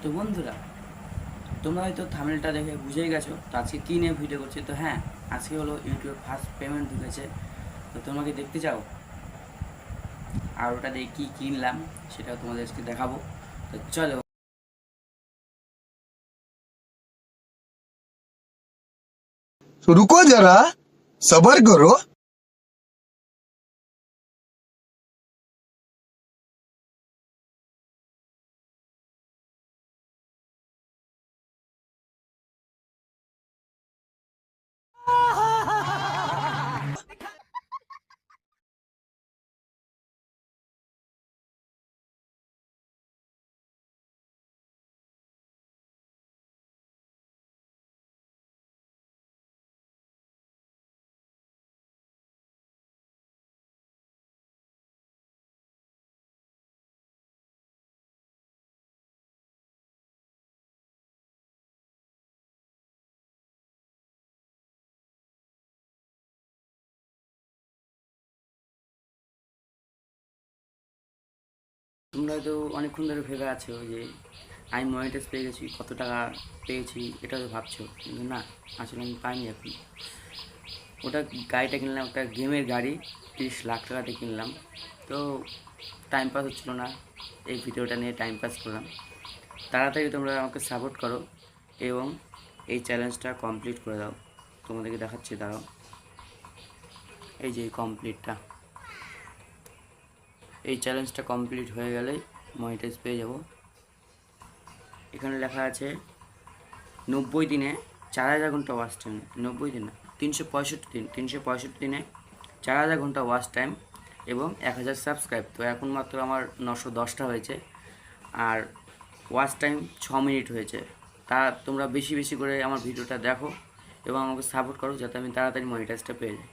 তো বন্ধুরা, তোমরা হয়তো থাম্বনেলটা দেখে বুঝেই গেছো তো আজকে কী নিয়ে ভিডিও করছি। তো হ্যাঁ, আজকে হলো ইউটিউব ফার্স্ট পেমেন্ট ঢুকেছে। তো তোমাকে দেখতে চাও আর ওটা দিয়ে কী কিনলাম সেটাও তোমাদেরকে দেখাবো। তো চলো। तो रुको जरा सबर करो। তোমরা হয়তো অনেকক্ষণ ধরে ভেবে আছো যে আমি মনিটাইজ পেয়ে গেছি, কত টাকা পেয়েছি এটা তো ভাবছো, কিন্তু না, আসলে আমি পাইনি এখন। ওটা গাড়িটা কিনলাম, একটা গেমের গাড়ি, 30 লাখ টাকাতে কিনলাম। তো টাইম পাস হচ্ছিলো না, এই ভিডিওটা নিয়ে টাইম পাস করলাম। তাড়াতাড়ি তোমরা আমাকে সাপোর্ট করো এবং এই চ্যালেঞ্জটা কমপ্লিট করে দাও। তোমাদেরকে দেখাচ্ছি, দাঁড়াও। এই যে কমপ্লিটটা, এই চ্যালেঞ্জটা কমপ্লিট হয়ে গেলে মনিটাইজ পেয়ে যাব। এখানে লেখা আছে 90 দিনে 4000 ঘন্টা ওয়াচ টাইম। 90 দিন না, 365 দিন, 365 দিনে 4000 ঘন্টা ওয়াচ টাইম এবং 1000 সাবস্ক্রাইব। তো এখন মাত্র আমার 910টা হয়েছে আর ওয়াচ টাইম 6 মিনিট হয়েছে। তা তোমরা বেশি বেশি করে আমার ভিডিওটা দেখো এবং আমাকে সাপোর্ট করো যাতে আমি তাড়াতাড়ি মনিটাইজটা পেয়ে যাই।